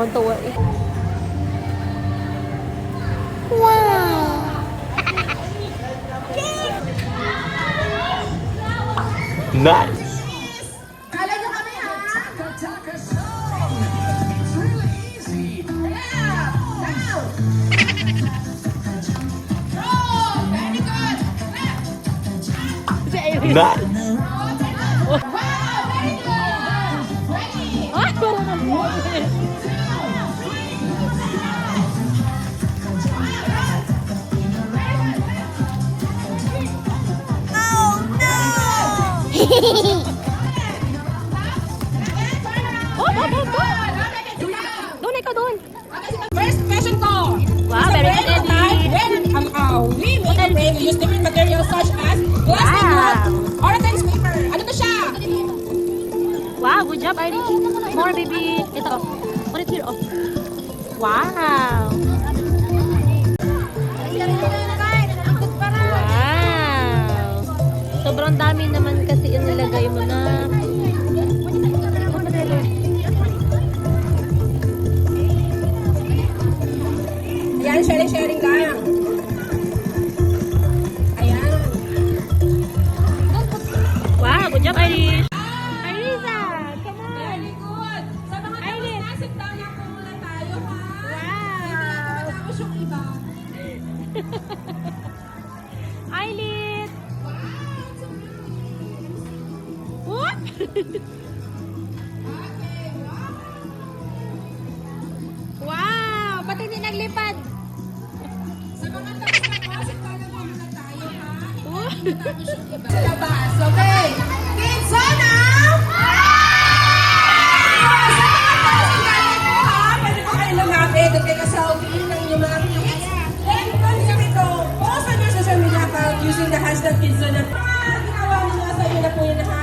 Tuwa eh. Wow! Nice! Kala nyo kami ha? It's really easy. Yeah! Now! Roll! Very good! Nice! Wow! Very good! Ready? Ay, parang nabuhay. Doon, ikaw doon. First question ko. Wow, very good, Eddie. We use different materials such as glass and wood or a tennis paper. Ano to siya? Wow, good job, Irish. More, baby. Ito, oh. Put it here, oh. Wow. Wow. Sobrang dami naman kasi yung nilagay mo na. Ayan, sharing lang. Ayan. Wow, good job, Irish. Arisa, come on. Very good. Sa mga tapos na, sit down na po muna tayo, ha? Wow. Tapos yung iba. Aileen. What? Wow, pati hindi naglipad. Sa mga tapos na po, sit down na po muna tayo, ha? What? Tapos yung iba. Sa labas, okay? Kids, so now! Sa mga tapos na galing po, ha? Pwede po kayo lumapit at kayo selfie ng inyong mga kids. Then, kung ito, post on your social media account using the hashtag kids na ginawa nila sa inyo na po yun, ha?